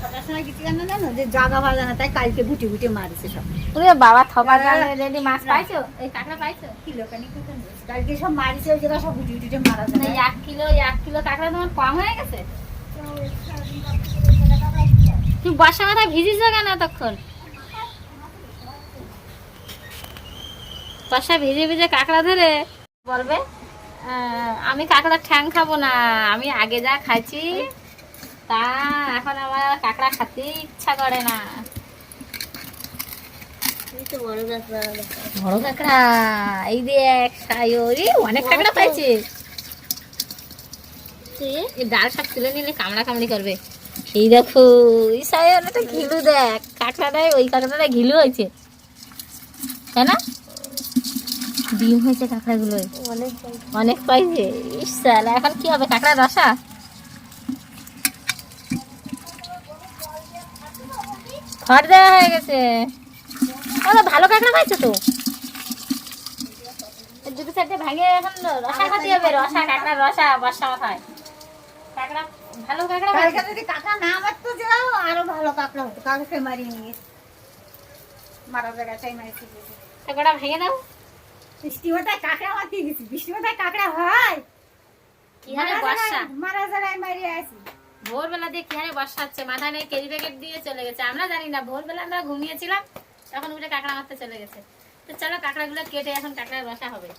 ছটার সময় কিছু জানো জানো যে জাগা ভাজা না, তাই কালকে গুটি গুটি মারিছে সব। ওরে বাবা থপা রেডি মাছ পাইছো? এই কাঁকড়া পাইছো? কিলো কানি কোথায় রয়েছে? কালকে সব মারিছে, ওই জায়গা সব গুটি গুটি মারা না, যায়। 1 কিলো কাঁকড়া তোমার কম হয়ে গেছে। তুই বর্ষা মাথায় ভিজিস কেন এতক্ষণ? বর্ষা ভিজে ভিজে কাঁকড়া ধরে বলবে আমি কাঁকড়া ঠ্যাং খাবো না, আমি আগে যা খাইছি তা এখন আমার আর কাঁকড়া খেতে ইচ্ছা করে না। বড় কাঁকড়া এই দেখ সায়রি অনেক কাঁকড়া পাইছে। এই ডাল সব তুলে নিলে কামড়া কামড়ি করবে। এই দেখো এই সায়র একটা ঘিলু, দেখ কাঁকড়াটায় ওই কাঁকড়াটায় ঘিলু হয়েছে তাই না? ডিম হয়েছে কাঁকড়াগুলোয়, অনেক পাইছে। ইস শালা, এখন কি হবে? কাঁকড়া রসা খড় দেওয়া হয়ে গেছে। ভালো কাঁকড়া পাইছো তো, দুটো চারটে ভাঙে এখন রসা খাতে হবে। রসা, কাঁকড়া রসা বর্ষা মাথায়। কাঁকড়া ভালো কাঁকড়া কালকে যদি কাঁকড়া না মারতো যাও, আরো ভালো কাঁকড়া হতো। কালকে মারিয়ে নিয়ে মারা জায়গাটাই মারিয়ে দিয়েছে। কাঁকড়া ভেঙে দাও। বৃষ্টি মাথায় কাঁকড়া মারতে গেছি, বৃষ্টি মাথায় কাঁকড়া হয় কি হারে বর্ষা, মারা জায়গায় মারিয়ে আসি। ভোরবেলা দিয়ে কি হারে বর্ষা হচ্ছে, মাথায় নেই কেজি প্যাকেট দিয়ে চলে গেছে। আমরা জানি না, ভোরবেলা আমরা ঘুমিয়েছিলাম, তখন উঠে কাঁকড়া মারতে চলে গেছে। তো চলো কাঁকড়াগুলো কেটে এখন কাঁকড়ার রসা হবে।